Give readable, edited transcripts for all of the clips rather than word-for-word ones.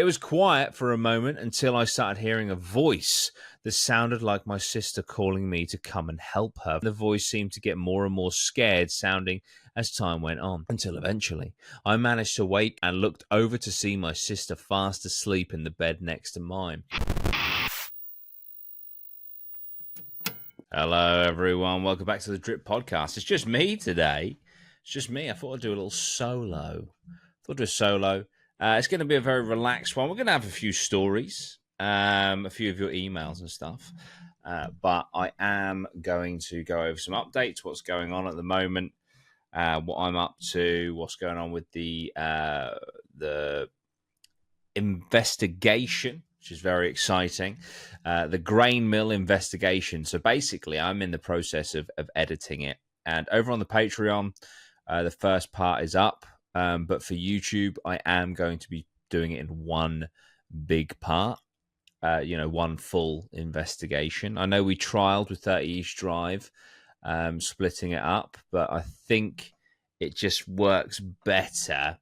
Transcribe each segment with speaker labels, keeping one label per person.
Speaker 1: It was quiet for a moment until I started hearing a voice that sounded like my sister calling me to come and help her. The voice seemed to get more and more scared sounding as time went on, until eventually I managed to wake and looked over to see my sister fast asleep in the bed next to mine. Hello, everyone. Welcome back to the Drip Podcast. It's just me today. It's just me. I thought I'd do a little solo. It's going to be a very relaxed one. We're going to have a few stories, a few of your emails and stuff. But I am going to go over some updates, what's going on at the moment, what I'm up to, what's going on with the investigation, which is very exciting. The grain mill investigation. So basically, I'm in the process of editing it. And over on the Patreon, the first part is up. But for YouTube, I am going to be doing it in one big part, one full investigation. I know we trialed with 30 East Drive, splitting it up, but I think it just works better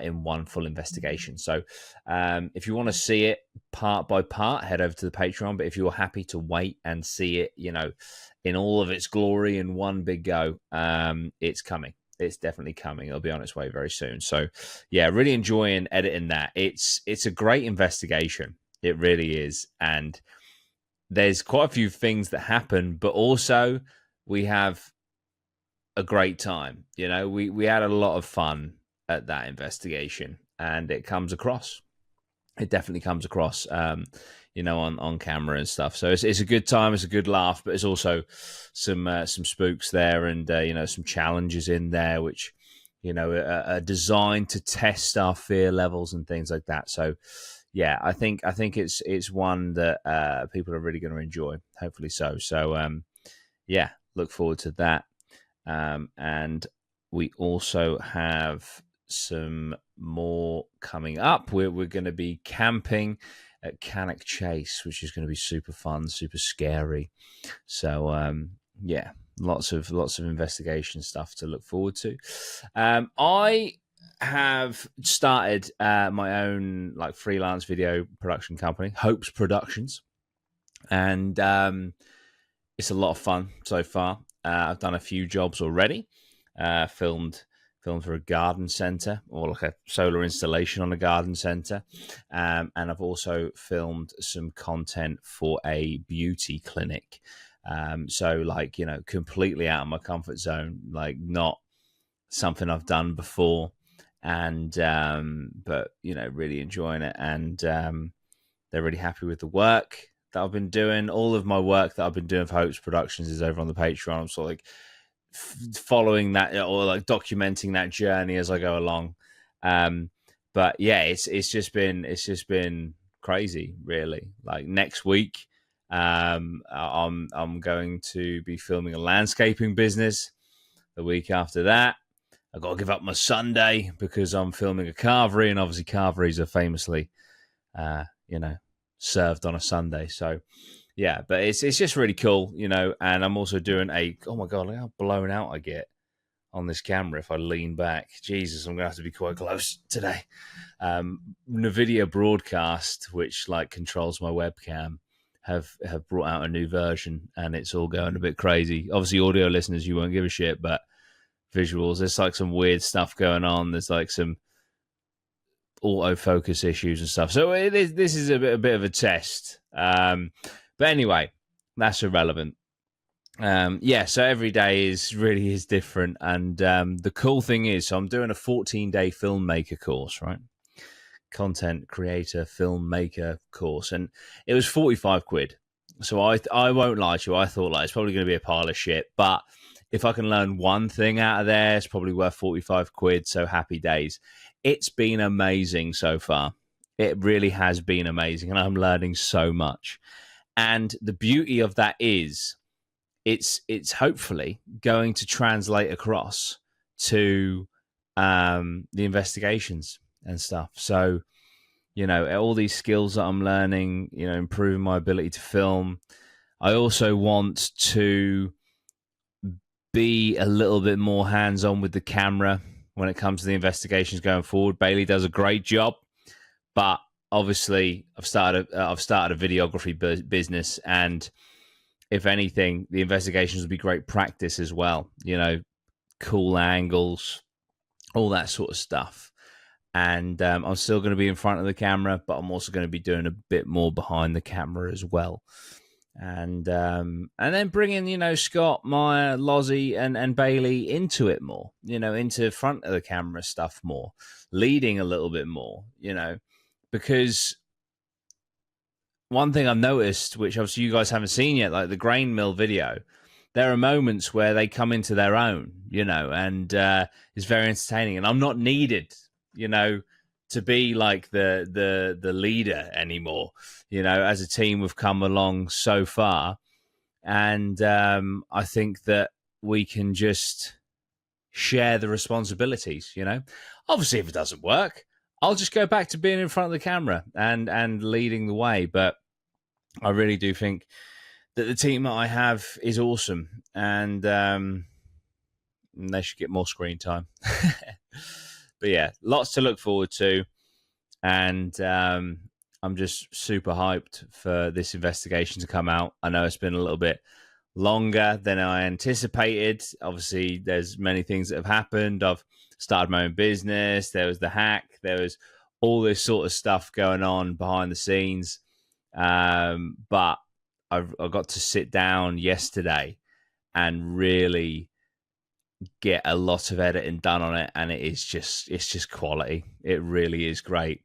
Speaker 1: in one full investigation. So if you want to see it part by part, head over to the Patreon. But if you're happy to wait and see it, in all of its glory in one big go, it's coming. It's definitely coming. It'll be on its way very soon. So yeah, really enjoying editing that. It's a great investigation. It really is. And there's quite a few things that happen, but also we have a great time. We had a lot of fun at that investigation, and it comes across. It definitely comes across, on camera and stuff. So it's a good time. It's a good laugh, but it's also some spooks there, and some challenges in there, which are designed to test our fear levels and things like that. So yeah, I think it's one that people are really going to enjoy. Hopefully so. So yeah, look forward to that. And we also have some more coming up. We're going to be camping at Cannock Chase, which is going to be super fun, super scary. So yeah, lots of investigation stuff to look forward to. I have started my own freelance video production company, Hopes Productions, and it's a lot of fun so far. I've done a few jobs already. Filmed for a garden centre, or like a solar installation on a garden centre. And I've also filmed some content for a beauty clinic. So completely out of my comfort zone, not something I've done before. And, but, really enjoying it. And they're really happy with the work that I've been doing. All of my work that I've been doing for Hopes Productions is over on the Patreon. I'm sort of following that, or documenting that journey as I go along. But yeah, it's just been crazy, really. Next week, I'm going to be filming a landscaping business. The week after that, I've got to give up my Sunday because I'm filming a carvery, and obviously carveries are famously served on a Sunday. So yeah, but it's just really cool, and I'm also doing oh my God, look how blown out I get on this camera if I lean back. Jesus, I'm going to have to be quite close today. NVIDIA Broadcast, which controls my webcam, have brought out a new version, and it's all going a bit crazy. Obviously, audio listeners, you won't give a shit, but visuals, there's some weird stuff going on. There's some autofocus issues and stuff. So this is a bit of a test. But anyway, that's irrelevant. So every day is different. And the cool thing is, so I'm doing a 14-day filmmaker course, right? Content creator, filmmaker course. And it was 45 quid. So I won't lie to you. I thought it's probably going to be a pile of shit. But if I can learn one thing out of there, it's probably worth 45 quid. So happy days. It's been amazing so far. It really has been amazing. And I'm learning so much. And the beauty of that is it's hopefully going to translate across to the investigations and stuff. So, all these skills that I'm learning, improving my ability to film. I also want to be a little bit more hands-on with the camera when it comes to the investigations going forward. Bailey does a great job, but obviously, I've started a videography business, and if anything, the investigations would be great practice as well. You know, cool angles, all that sort of stuff. And I'm still going to be in front of the camera, but I'm also going to be doing a bit more behind the camera as well. And then bringing, you know, Scott, Meyer, Lozzie, and Bailey into it more, you know, into front of the camera stuff more, leading a little bit more, you know, because one thing I've noticed, which obviously you guys haven't seen yet, like the grain mill video, there are moments where they come into their own, you know, and it's very entertaining. And I'm not needed, you know, to be like the leader anymore. You know, as a team, we've come along so far, and I think that we can just share the responsibilities. You know, obviously, if it doesn't work, I'll just go back to being in front of the camera and leading the way. But I really do think that the team that I have is awesome, and they should get more screen time. But yeah, lots to look forward to, and I'm just super hyped for this investigation to come out. I know it's been a little bit longer than I anticipated. Obviously, there's many things that have happened. I've started my own business. There was the hack. There was all this sort of stuff going on behind the scenes. But I got to sit down yesterday and really get a lot of editing done on it, and it's just quality. It really is great.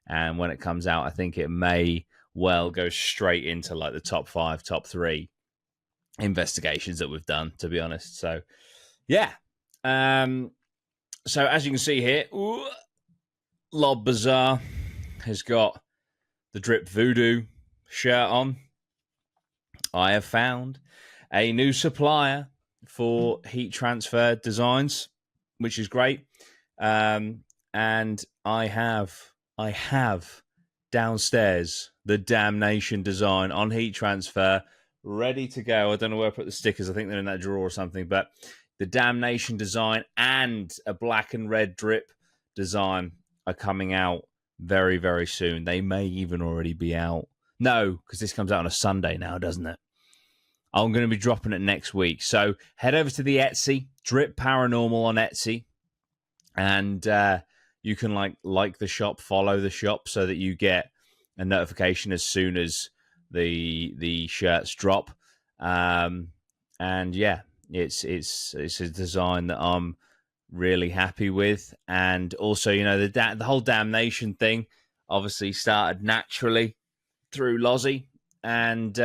Speaker 1: And when it comes out, I think it may well go straight into like the top 5, top 3 investigations that we've done, to be honest. So yeah. So as you can see here, Lob Bazaar has got the Drip Voodoo shirt on. I have found a new supplier for heat transfer designs, which is great. And I have downstairs the Damnation design on heat transfer ready to go. I don't know where I put the stickers. I think they're in that drawer or something. But the Damnation design and a black and red drip design are coming out very, very soon. They may even already be out. No, because this comes out on a Sunday now, doesn't it? I'm going to be dropping it next week. So head over to the Etsy, Drip Paranormal on Etsy, and you can like the shop, follow the shop, so that you get a notification as soon as the shirts drop. And yeah, it's a design that I'm really happy with. And also, you know, the whole Damnation thing obviously started naturally through Lozzie, and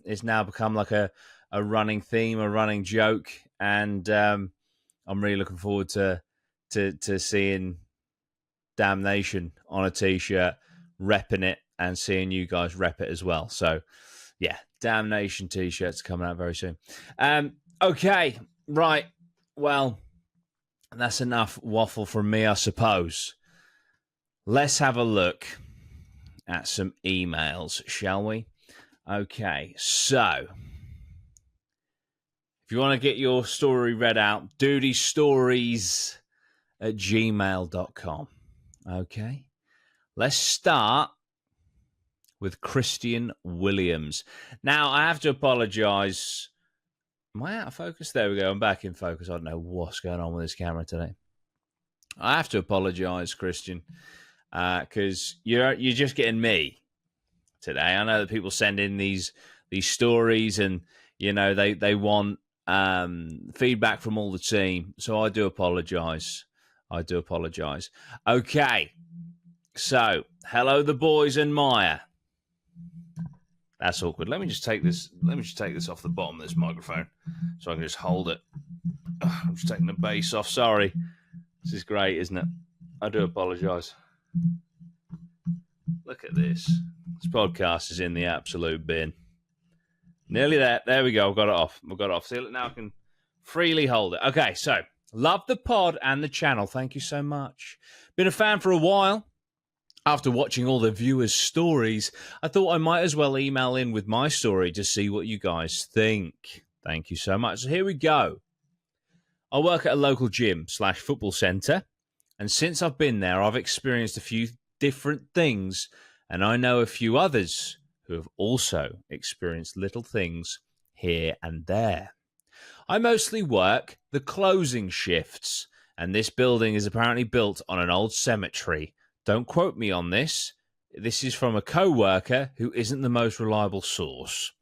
Speaker 1: it's now become like a running theme, a running joke. And I'm really looking forward to seeing Damnation on a t-shirt, repping it, and seeing you guys rep it as well. So yeah, Damnation t-shirts coming out very soon. Okay, right. Well, that's enough waffle from me, I suppose. Let's have a look at some emails, shall we? Okay, so if you want to get your story read out, dudeystories@gmail.com. Okay, let's start with Christian Williams. Now, I have to apologize. Am I out of focus? There we go. I'm back in focus. I don't know what's going on with this camera today. I have to apologize, Christian, because you're just getting me today. I know that people send in these stories, and you know they want feedback from all the team. So I do apologize. Okay, so hello, the boys and Maya. That's awkward. Let me just take this off the bottom of this microphone so I can just hold it. I'm just taking the bass off. Sorry. This is great, isn't it? I do apologize. Look at this. This podcast is in the absolute bin. Nearly there. There we go. I've got it off. See, now I can freely hold it. Okay, so love the pod and the channel. Thank you so much. Been a fan for a while. After watching all the viewers' stories, I thought I might as well email in with my story to see what you guys think. Thank you so much. So here we go. I work at a local gym/football centre, and since I've been there, I've experienced a few different things and I know a few others who have also experienced little things here and there. I mostly work the closing shifts, and this building is apparently built on an old cemetery. Don't quote me on this. This is from a co-worker who isn't the most reliable source.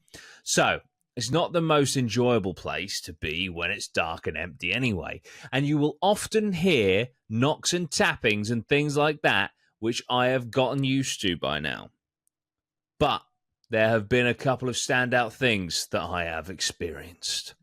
Speaker 1: So, it's not the most enjoyable place to be when it's dark and empty anyway, and you will often hear knocks and tappings and things like that, which I have gotten used to by now. But there have been a couple of standout things that I have experienced.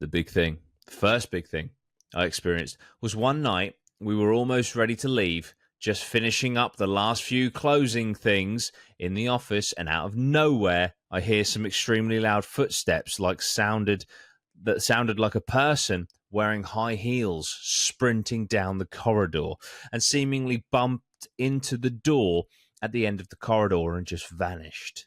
Speaker 1: The first big thing I experienced was one night we were almost ready to leave, just finishing up the last few closing things in the office, and out of nowhere I hear some extremely loud footsteps that sounded like a person wearing high heels sprinting down the corridor and seemingly bumped into the door at the end of the corridor and just vanished.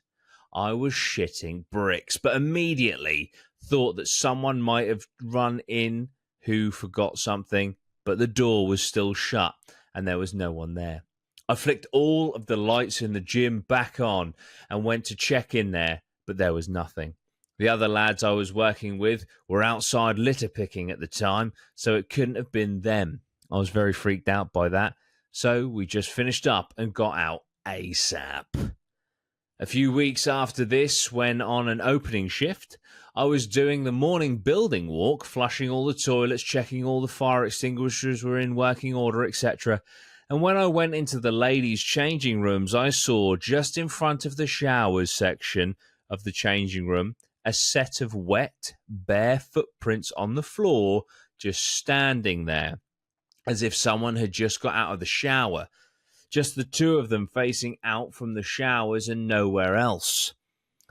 Speaker 1: I was shitting bricks, but immediately thought that someone might have run in who forgot something, but the door was still shut and there was no one there. I flicked all of the lights in the gym back on and went to check in there, but there was nothing. The other lads I was working with were outside litter picking at the time, so it couldn't have been them. I was very freaked out by that, so we just finished up and got out ASAP. A few weeks after this, when on an opening shift, I was doing the morning building walk, flushing all the toilets, checking all the fire extinguishers were in working order, etc. And when I went into the ladies' changing rooms, I saw just in front of the showers section of the changing room a set of wet, bare footprints on the floor, just standing there, as if someone had just got out of the shower. Just the two of them facing out from the showers and nowhere else.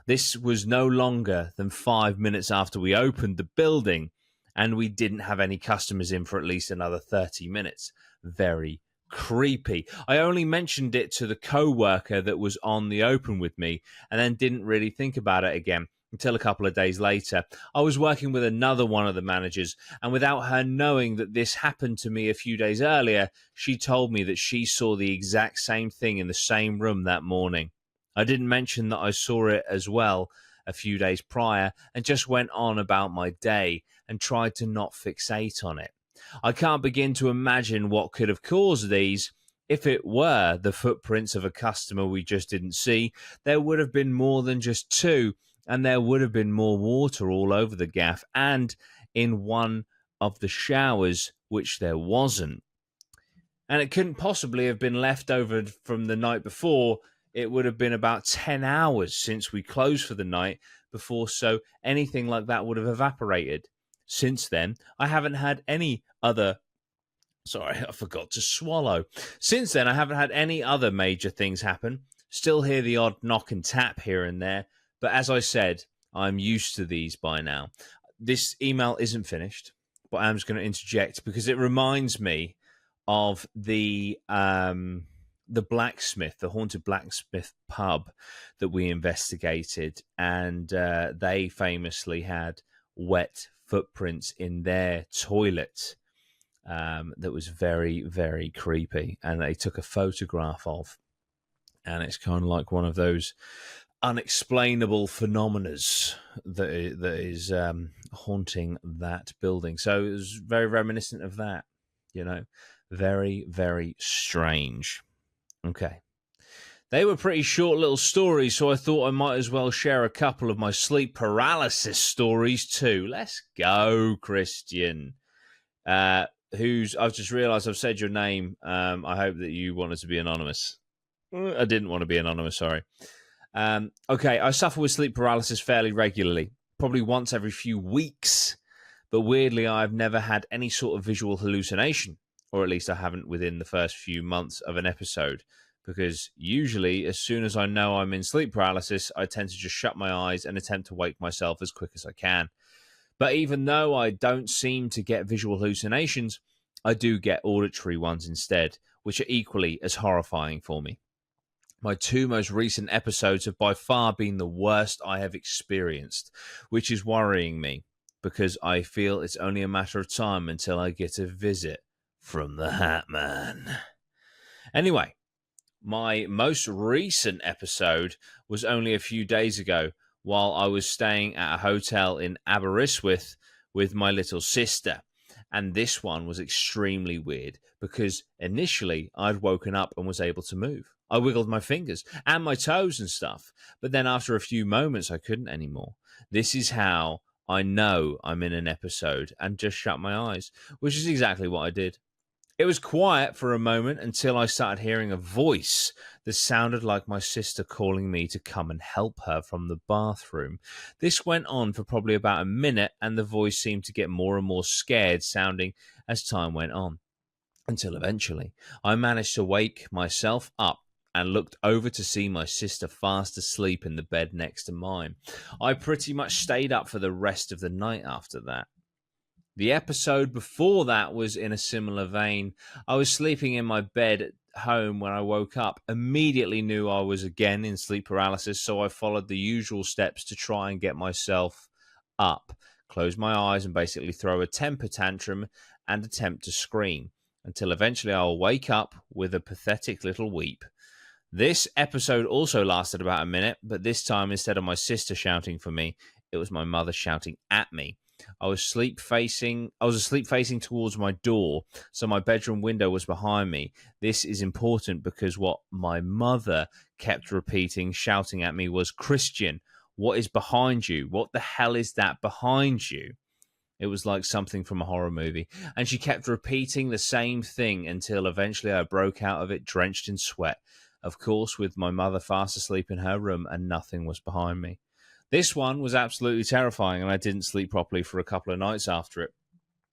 Speaker 1: This was no longer than 5 minutes after we opened the building, and we didn't have any customers in for at least another 30 minutes. Very creepy. I only mentioned it to the co-worker that was on the open with me, and then didn't really think about it again until a couple of days later. I was working with another one of the managers, and without her knowing that this happened to me a few days earlier, she told me that she saw the exact same thing in the same room that morning. I didn't mention that I saw it as well a few days prior, and just went on about my day and tried to not fixate on it. I can't begin to imagine what could have caused these. If it were the footprints of a customer we just didn't see, there would have been more than just two, and there would have been more water all over the gaff and in one of the showers, which there wasn't. And it couldn't possibly have been left over from the night before. It would have been about 10 hours since we closed for the night before, so anything like that would have evaporated. Since then, I haven't had any other... Sorry, I forgot to swallow. Since then, I haven't had any other major things happen. Still hear the odd knock and tap here and there, but as I said, I'm used to these by now. This email isn't finished, but I'm just going to interject because it reminds me of the blacksmith, the haunted blacksmith pub that we investigated, and they famously had wet footprints in their toilet that was very, very creepy, and they took a photograph of, and it's kind of like one of those unexplainable phenomena that is haunting that building. So it was very reminiscent of that, you know, very, very strange. Okay. They were pretty short little stories, so I thought I might as well share a couple of my sleep paralysis stories too. Let's go, Christian. I've just realised I've said your name. I hope that you wanted to be anonymous. I didn't want to be anonymous, sorry. Okay, I suffer with sleep paralysis fairly regularly, probably once every few weeks, but weirdly I've never had any sort of visual hallucination, or at least I haven't within the first few months of an episode, because usually as soon as I know I'm in sleep paralysis, I tend to just shut my eyes and attempt to wake myself as quick as I can. But even though I don't seem to get visual hallucinations, I do get auditory ones instead, which are equally as horrifying for me. My two most recent episodes have by far been the worst I have experienced, which is worrying me because I feel it's only a matter of time until I get a visit from the Hat Man. Anyway, my most recent episode was only a few days ago while I was staying at a hotel in Aberystwyth with my little sister. And this one was extremely weird because initially I'd woken up and was able to move. I wiggled my fingers and my toes and stuff. But then after a few moments, I couldn't anymore. This is how I know I'm in an episode and just shut my eyes, which is exactly what I did. It was quiet for a moment until I started hearing a voice that sounded like my sister calling me to come and help her from the bathroom. This went on for probably about a minute, and the voice seemed to get more and more scared sounding as time went on, until eventually I managed to wake myself up and looked over to see my sister fast asleep in the bed next to mine. I pretty much stayed up for the rest of the night after that. The episode before that was in a similar vein. I was sleeping in my bed at home when I woke up, immediately knew I was again in sleep paralysis, so I followed the usual steps to try and get myself up, close my eyes and basically throw a temper tantrum and attempt to scream, until eventually I'll wake up with a pathetic little weep. This episode also lasted about a minute, but this time instead of my sister shouting for me, it was my mother shouting at me. I was asleep facing towards my door, so my bedroom window was behind me. This is important because what my mother kept repeating, shouting at me, was, "Christian, what is behind you? What the hell is that behind you?" It was like something from a horror movie. And she kept repeating the same thing until eventually I broke out of it drenched in sweat. Of course, with my mother fast asleep in her room and nothing was behind me. This one was absolutely terrifying, and I didn't sleep properly for a couple of nights after it.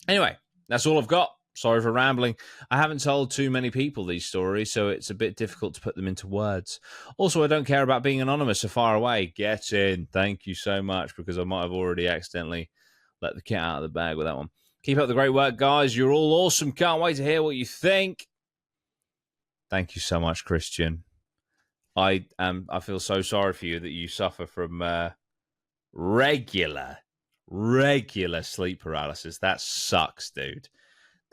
Speaker 1: Anyway, that's all I've got. Sorry for rambling. I haven't told too many people these stories, so it's a bit difficult to put them into words. Also, I don't care about being anonymous so far away. Get in. Thank you so much, because I might have already accidentally let the cat out of the bag with that one. Keep up the great work, guys. You're all awesome. Can't wait to hear what you think. Thank you so much, Christian. I feel so sorry for you that you suffer from regular sleep paralysis. That sucks, dude.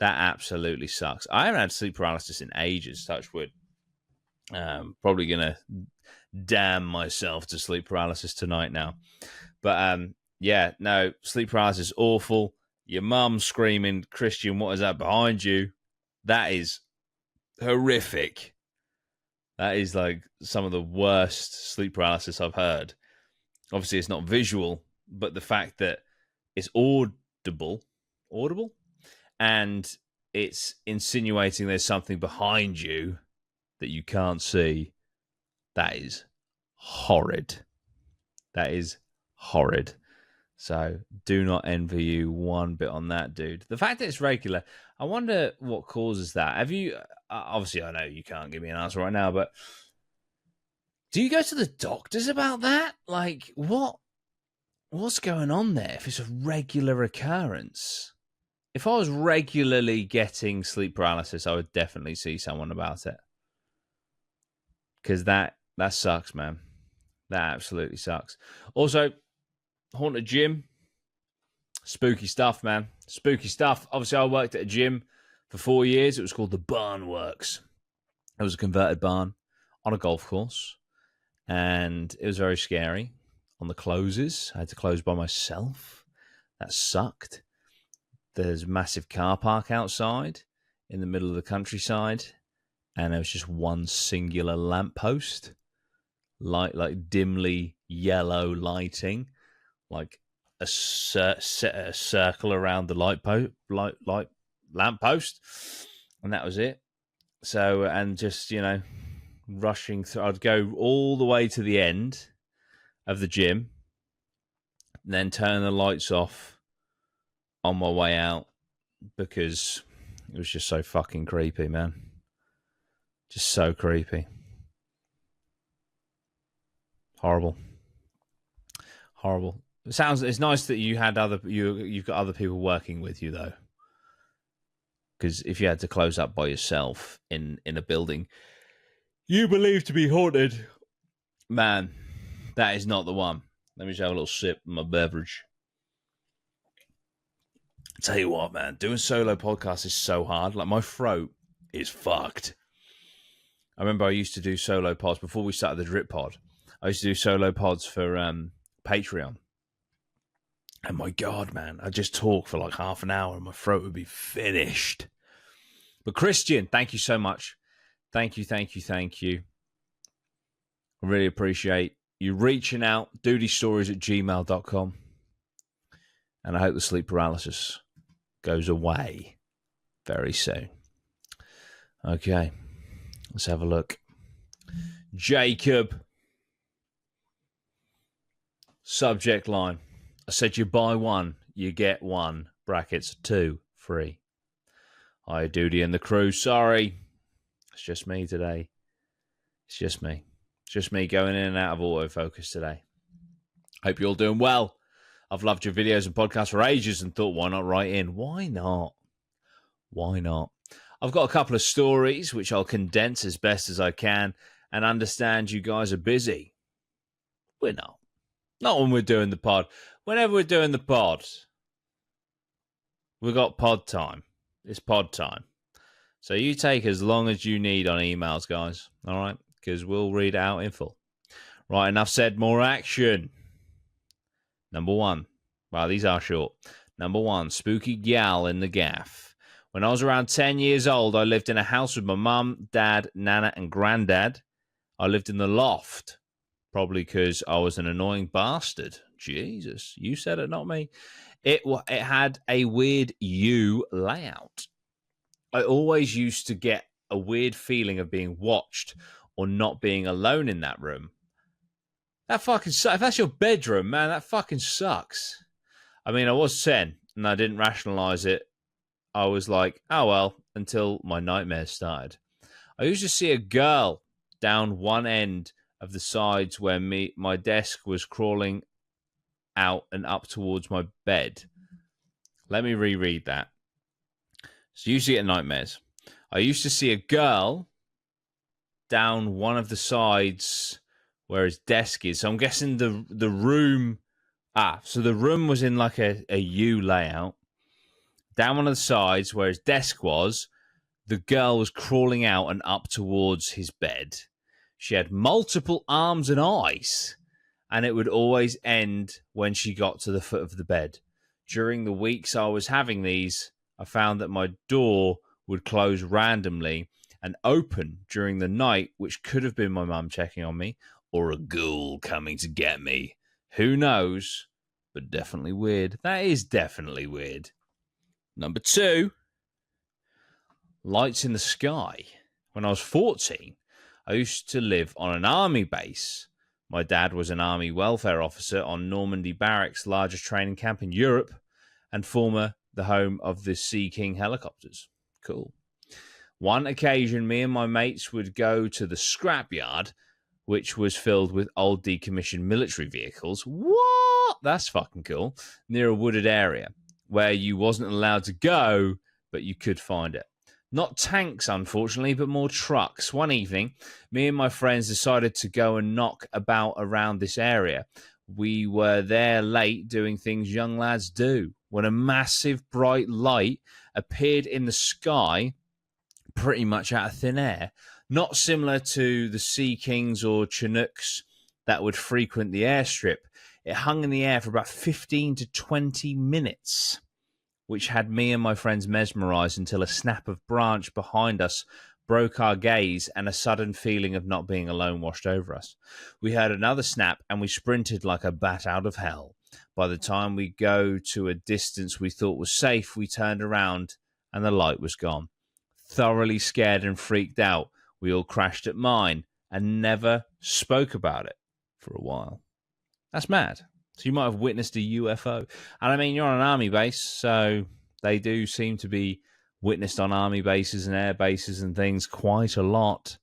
Speaker 1: That absolutely sucks. I haven't had sleep paralysis in ages, touch wood. Probably gonna damn myself to sleep paralysis tonight now. But yeah, no, sleep paralysis is awful. Your mum screaming, "Christian, what is that behind you?" That is horrific. That is like some of the worst sleep paralysis I've heard. Obviously, it's not visual, but the fact that it's audible, and it's insinuating there's something behind you that you can't see, that is horrid. That is horrid. So do not envy you one bit on that, dude. The fact that it's regular, I wonder what causes that. Have you, obviously I know you can't give me an answer right now, but do you go to the doctors about that? Like, what's going on there if it's a regular occurrence? If I was regularly getting sleep paralysis, I would definitely see someone about it. Because that sucks, man. That absolutely sucks. Also, haunted gym. Spooky stuff, man. Spooky stuff. Obviously, I worked at a gym for 4 years. It was called the Barn Works. It was a converted barn on a golf course. And it was very scary. On the closes, I had to close by myself. That sucked. There's a massive car park outside in the middle of the countryside. And there was just one singular lamppost. Like dimly yellow lighting. Like a circle around the lamppost, and that was it. So, and just, rushing through, I'd go all the way to the end of the gym, and then turn the lights off on my way out because it was just so fucking creepy, man. Just so creepy. Horrible. It's nice that you had you've got other people working with you though. Because if you had to close up by yourself in a building you believe to be haunted, man, that is not the one. Let me just have a little sip of my beverage. Tell you what, man, doing solo podcasts is so hard. Like, my throat is fucked. I remember I used to do solo pods before we started the drip pod. I used to do solo pods for Patreon. And my God, man, I'd just talk for like half an hour and my throat would be finished. But Christian, thank you so much. Thank you. I really appreciate you reaching out. dudeystories@gmail.com. And I hope the sleep paralysis goes away very soon. Okay, let's have a look. Jacob. Subject line. I said you buy one, you get one. Brackets 2 free. Hi, Dudy and the crew. Sorry. It's just me today. It's just me. It's just me going in and out of autofocus today. Hope you're all doing well. I've loved your videos and podcasts for ages and thought, why not write in? Why not? Why not? I've got a couple of stories which I'll condense as best as I can and understand you guys are busy. We're not. Not when we're doing the pod. Whenever we're doing the pod, we've got pod time. It's pod time. So you take as long as you need on emails, guys. All right? Because we'll read it out in full. Right, enough said, more action. Number 1. Wow, these are short. Number 1, spooky gal in the gaff. When I was around 10 years old, I lived in a house with my mum, dad, nana, and granddad. I lived in the loft. Probably because I was an annoying bastard. Jesus, you said it, not me. It had a weird U layout. I always used to get a weird feeling of being watched or not being alone in that room. That fucking sucks. If that's your bedroom, man, that fucking sucks. I mean, I was 10 and I didn't rationalize it. I was like, oh well, until my nightmares started. I used to see a girl down one end of the sides where my desk was crawling out and up towards my bed. Let me reread that. So you see it in nightmares. I used to see a girl down one of the sides where his desk is. So I'm guessing the room... so the room was in like a U layout. Down one of the sides where his desk was, the girl was crawling out and up towards his bed. She had multiple arms and eyes, and it would always end when she got to the foot of the bed. During the weeks I was having these, I found that my door would close randomly and open during the night, which could have been my mum checking on me or a ghoul coming to get me. Who knows? But definitely weird. That is definitely weird. Number 2, lights in the sky. When I was 14, I used to live on an army base. My dad was an army welfare officer on Normandy Barracks, largest training camp in Europe, and the home of the Sea King helicopters. Cool. One occasion, me and my mates would go to the scrapyard, which was filled with old decommissioned military vehicles. What? That's fucking cool. Near a wooded area where you wasn't allowed to go, but you could find it. Not tanks, unfortunately, but more trucks. One evening, me and my friends decided to go and knock about around this area. We were there late doing things young lads do when a massive bright light appeared in the sky pretty much out of thin air. Not similar to the Sea Kings or Chinooks that would frequent the airstrip. It hung in the air for about 15 to 20 minutes. Which had me and my friends mesmerized until a snap of branch behind us broke our gaze and a sudden feeling of not being alone washed over us. We heard another snap and we sprinted like a bat out of hell. By the time we go to a distance we thought was safe, we turned around and the light was gone. Thoroughly scared and freaked out, we all crashed at mine and never spoke about it for a while. That's mad. So you might have witnessed a UFO. And I mean, you're on an army base, so they do seem to be witnessed on army bases and air bases and things quite a lot.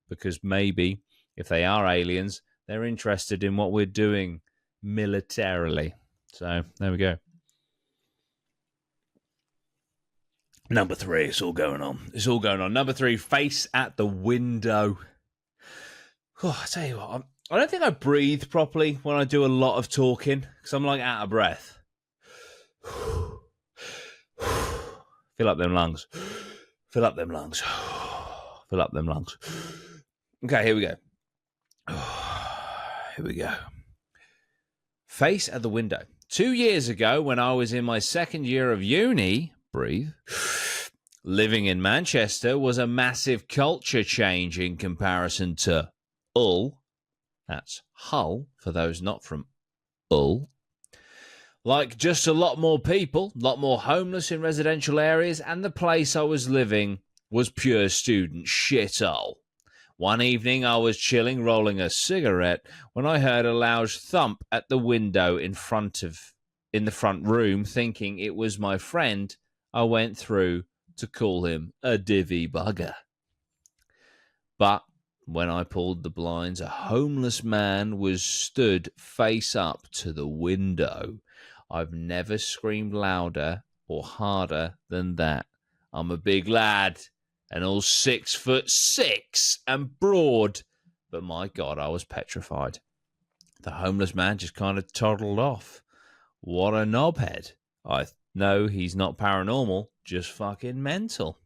Speaker 1: Because maybe, if they are aliens, they're interested in what we're doing militarily. So, there we go. Number 3, it's all going on. It's all going on. Number 3, face at the window. Oh, I tell you what, I don't think I breathe properly when I do a lot of talking because I'm like out of breath. Fill up them lungs. Fill up them lungs. Fill up them lungs. Okay, here we go. Here we go. Face at the window. 2 years ago, when I was in my second year of uni, breathe, living in Manchester was a massive culture change in comparison to Hull. That's Hull, for those not from Hull. Like, just a lot more people, a lot more homeless in residential areas, and the place I was living was pure student shithole. One evening, I was chilling, rolling a cigarette, when I heard a loud thump at the window in the front room. Thinking it was my friend, I went through to call him a divvy bugger. But when I pulled the blinds, a homeless man was stood face up to the window. I've never screamed louder or harder than that. I'm a big lad and all 6'6" and broad, but my God, I was petrified. The homeless man just kind of toddled off. What a knobhead. I know he's not paranormal, just fucking mental.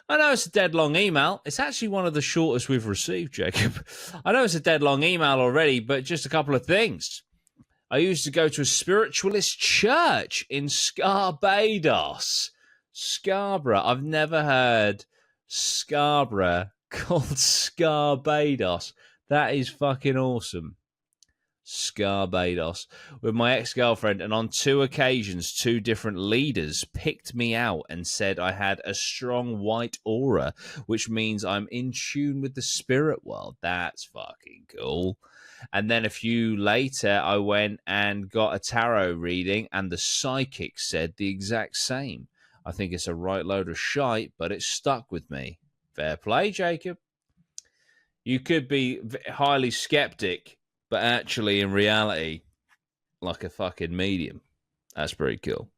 Speaker 1: I know it's a dead long email. It's actually one of the shortest we've received, Jacob. I know it's a dead long email already, but just a couple of things. I used to go to a spiritualist church in Barbados. Scarborough. I've never heard Scarborough called Barbados. That is fucking awesome. Barbados. With my ex-girlfriend, and on 2 occasions, 2 different leaders picked me out and said I had a strong white aura, which means I'm in tune with the spirit world. That's fucking cool. And then a few later, I went and got a tarot reading, and the psychic said the exact same. I think it's a right load of shite, but it stuck with me. Fair play, Jacob. You could be highly skeptic, but actually, in reality, like a fucking medium. That's pretty cool.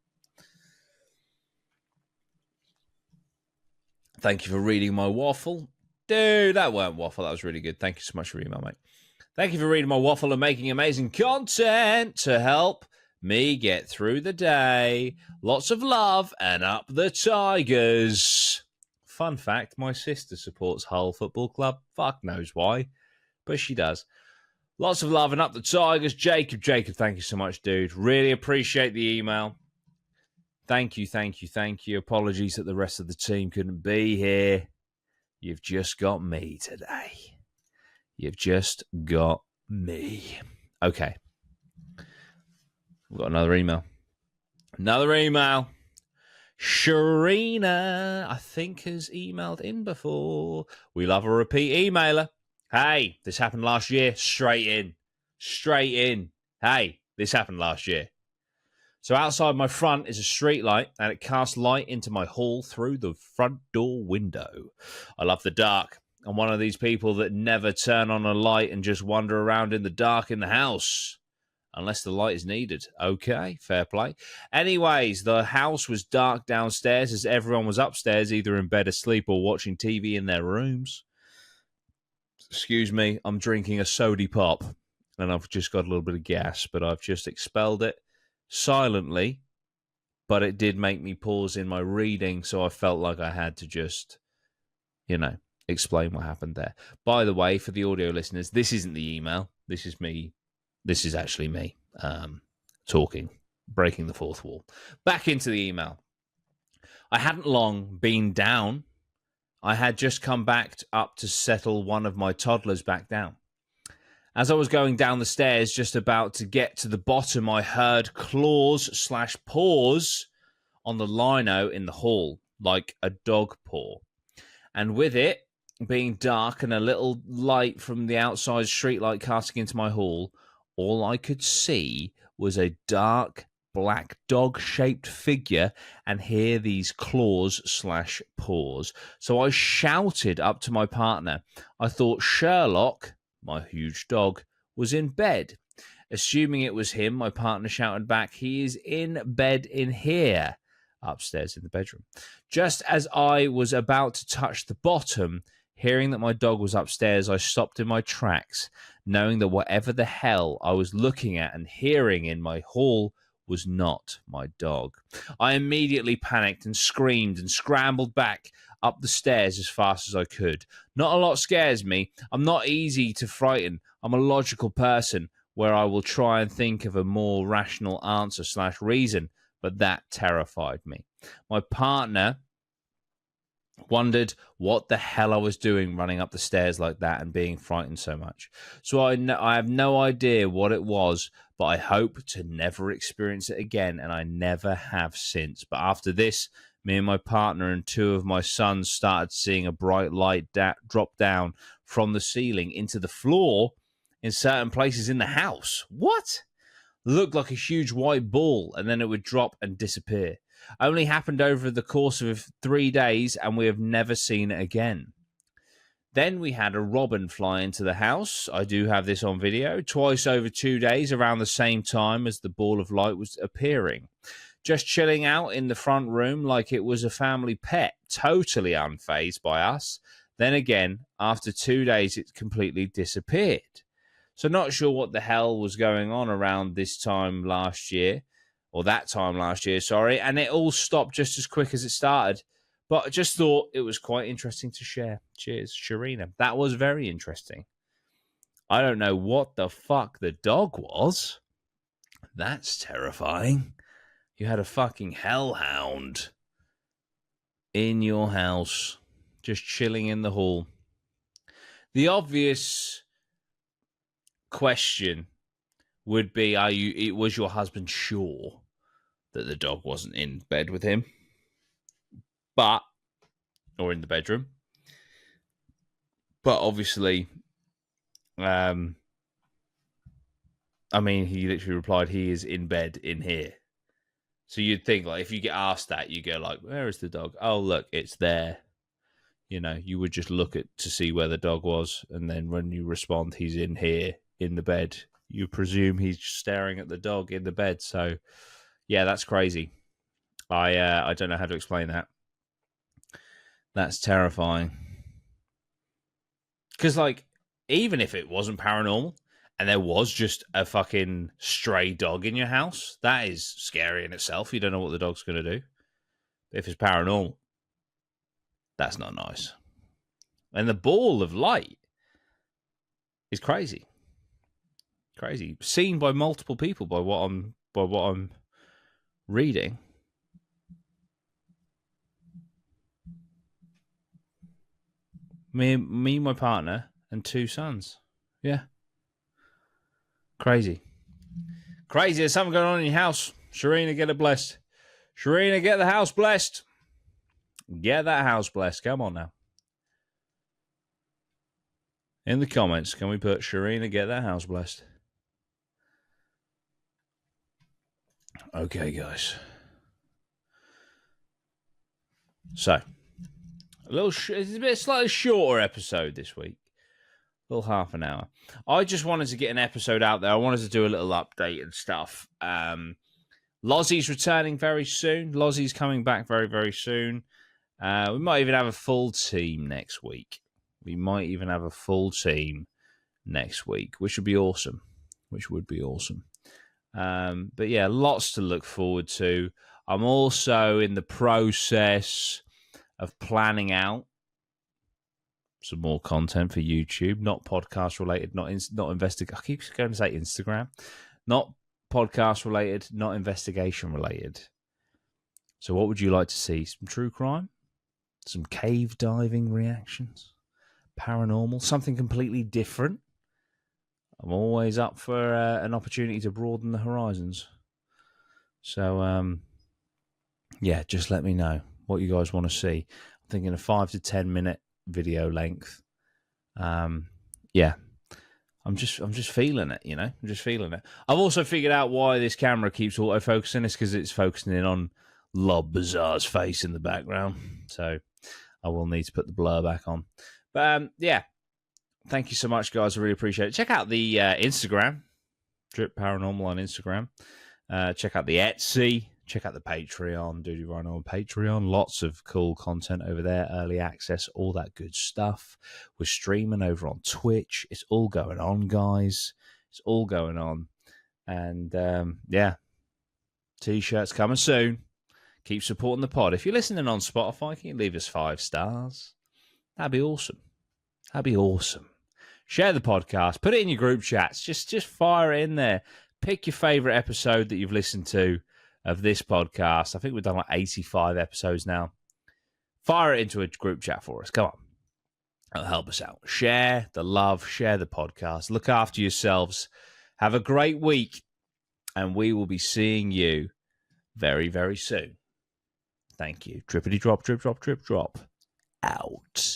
Speaker 1: Thank you for reading my waffle. Dude, that weren't waffle. That was really good. Thank you so much for your email, mate. Thank you for reading my waffle and making amazing content to help me get through the day. Lots of love and up the Tigers. Fun fact, my sister supports Hull Football Club. Fuck knows why, but she does. Lots of love and up the Tigers. Jacob, thank you so much, dude. Really appreciate the email. Thank you. Apologies that the rest of the team couldn't be here. You've just got me today. You've just got me. Okay. We've got another email. Sharina, I think, has emailed in before. We love a repeat emailer. Hey, this happened last year. Straight in. Hey, this happened last year. So outside my front is a street light, and it casts light into my hall through the front door window. I love the dark. I'm one of these people that never turn on a light and just wander around in the dark in the house. Unless the light is needed. Okay, fair play. Anyways, the house was dark downstairs as everyone was upstairs, either in bed asleep or watching TV in their rooms. Excuse me, I'm drinking a sody pop, and I've just got a little bit of gas, but I've just expelled it silently, but it did make me pause in my reading, so I felt like I had to just, explain what happened there. By the way, for the audio listeners, this isn't the email. This is me. This is actually me talking, breaking the fourth wall. Back into the email. I hadn't long been down. I had just come back up to settle one of my toddlers back down. As I was going down the stairs, just about to get to the bottom, I heard claws/paws on the lino in the hall, like a dog paw. And with it being dark and a little light from the outside streetlight casting into my hall, all I could see was a dark black dog-shaped figure and hear these claws/paws. So I shouted up to my partner. I thought Sherlock, my huge dog, was in bed. Assuming it was him, my partner shouted back, "He is in bed in here," upstairs in the bedroom. Just as I was about to touch the bottom, hearing that my dog was upstairs, I stopped in my tracks, knowing that whatever the hell I was looking at and hearing in my hall was not my dog. I immediately panicked and screamed and scrambled back up the stairs as fast as I could. Not a lot scares me. I'm not easy to frighten. I'm a logical person where I will try and think of a more rational answer / reason, but that terrified me. My partner wondered what the hell I was doing running up the stairs like that and being frightened so much. So I have no idea what it was, but I hope to never experience it again, and I never have since. But after this, me and my partner and 2 of my sons started seeing a bright light drop down from the ceiling into the floor in certain places in the house. What? Looked like a huge white ball, and then it would drop and disappear. Only happened over the course of 3 days, and we have never seen it again. Then we had a robin fly into the house. I do have this on video. Twice over 2 days, around the same time as the ball of light was appearing. Just chilling out in the front room like it was a family pet, totally unfazed by us. Then again, after 2 days, it completely disappeared. So not sure what the hell was going on around this time last year, or that time last year, sorry, and it all stopped just as quick as it started. But I just thought it was quite interesting to share. Cheers, Sharina. That was very interesting. I don't know what the fuck the dog was. That's terrifying. You had a fucking hellhound in your house, just chilling in the hall. The obvious question would be, was your husband sure that the dog wasn't in bed with him? Or in the bedroom. But obviously, I mean, he literally replied, he is in bed in here. So you'd think, like, if you get asked that, you go like, where is the dog? Oh, look, it's there. You know, you would just look at to see where the dog was. And then when you respond, he's in here in the bed, you presume he's staring at the dog in the bed. So, yeah, that's crazy. I don't know how to explain that. That's terrifying. Because, like, even if it wasn't paranormal and there was just a fucking stray dog in your house, that is scary in itself. You don't know what the dog's going to do. But if it's paranormal, that's not nice. And the ball of light is crazy. Crazy. Seen by multiple people by what I'm reading. Me, my partner, and 2 sons. Yeah. Crazy. Crazy. There's something going on in your house. Sharina, get it blessed. Sharina, get the house blessed. Get that house blessed. Come on now. In the comments, can we put Sharina, get that house blessed? Okay, guys. So, it's a bit slightly shorter episode this week. A little half an hour. I just wanted to get an episode out there. I wanted to do a little update and stuff. Lozzie's returning very soon. Lozzie's coming back very, very soon. We might even have a full team next week. Which would be awesome. But yeah, lots to look forward to. I'm also in the process of planning out some more content for YouTube, not podcast related, not investigation. I keep going to say Instagram, not podcast related, not investigation related. So, what would you like to see? Some true crime, some cave diving reactions, paranormal, something completely different. I'm always up for an opportunity to broaden the horizons. So, yeah, just let me know what you guys want to see. I'm thinking a 5 to 10 minute video length. Yeah, I'm just feeling it, you know. I'm just feeling it. I've also figured out why this camera keeps autofocusing. It's because it's focusing in on Lob Bazaar's face in the background. So I will need to put the blur back on. But yeah, thank you so much, guys. I really appreciate it. Check out the Instagram, Drip Paranormal on Instagram. Check out the Etsy. Check out the Patreon, Duty Rhino on Patreon. Lots of cool content over there, early access, all that good stuff. We're streaming over on Twitch. It's all going on, guys. It's all going on. And, yeah, T-shirts coming soon. Keep supporting the pod. If you're listening on Spotify, can you leave us 5 stars? That'd be awesome. That'd be awesome. Share the podcast. Put it in your group chats. Just fire it in there. Pick your favorite episode that you've listened to of this podcast. I think we've done like 85 episodes now. Fire it into a group chat for us. Come on. It'll help us out. Share the love. Share the podcast. Look after yourselves. Have a great week. And we will be seeing you very, very soon. Thank you. Drippity drop, drip, drop, drip, drop. Out.